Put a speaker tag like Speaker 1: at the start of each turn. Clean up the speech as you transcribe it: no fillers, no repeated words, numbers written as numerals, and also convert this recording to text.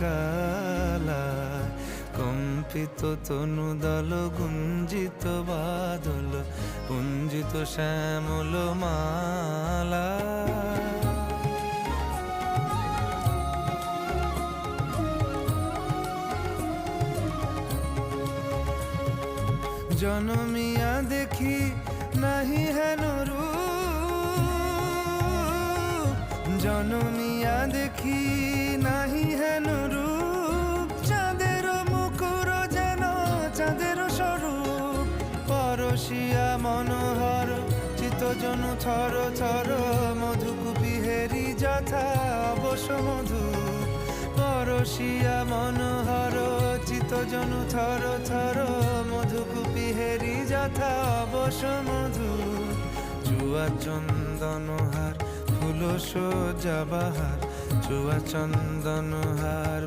Speaker 1: কালা কম্পিত তনু দল গুঞ্জিত বাদল পুঞ্জিত শ্যামল মালা। জনমিয়া দেখি নাহি হেন রূপ, জনমিয়া দেখি নাহি হেন রূপ, চাঁদের মুকুর যেন চাঁদের স্বরূপ, পরশিয়া মনোহর চিত্তজনু থর থর, মধুকুপি হেরি যথা অবশ্য মধু, পরশিয়া মনোহর চিত্তজনু থর থর, মধুকুপি হেরি যথা অবশ্য মধু, চুয়া চন্দনহার ফুল সজ্জা বাহার, চুয়া চন্দনহার।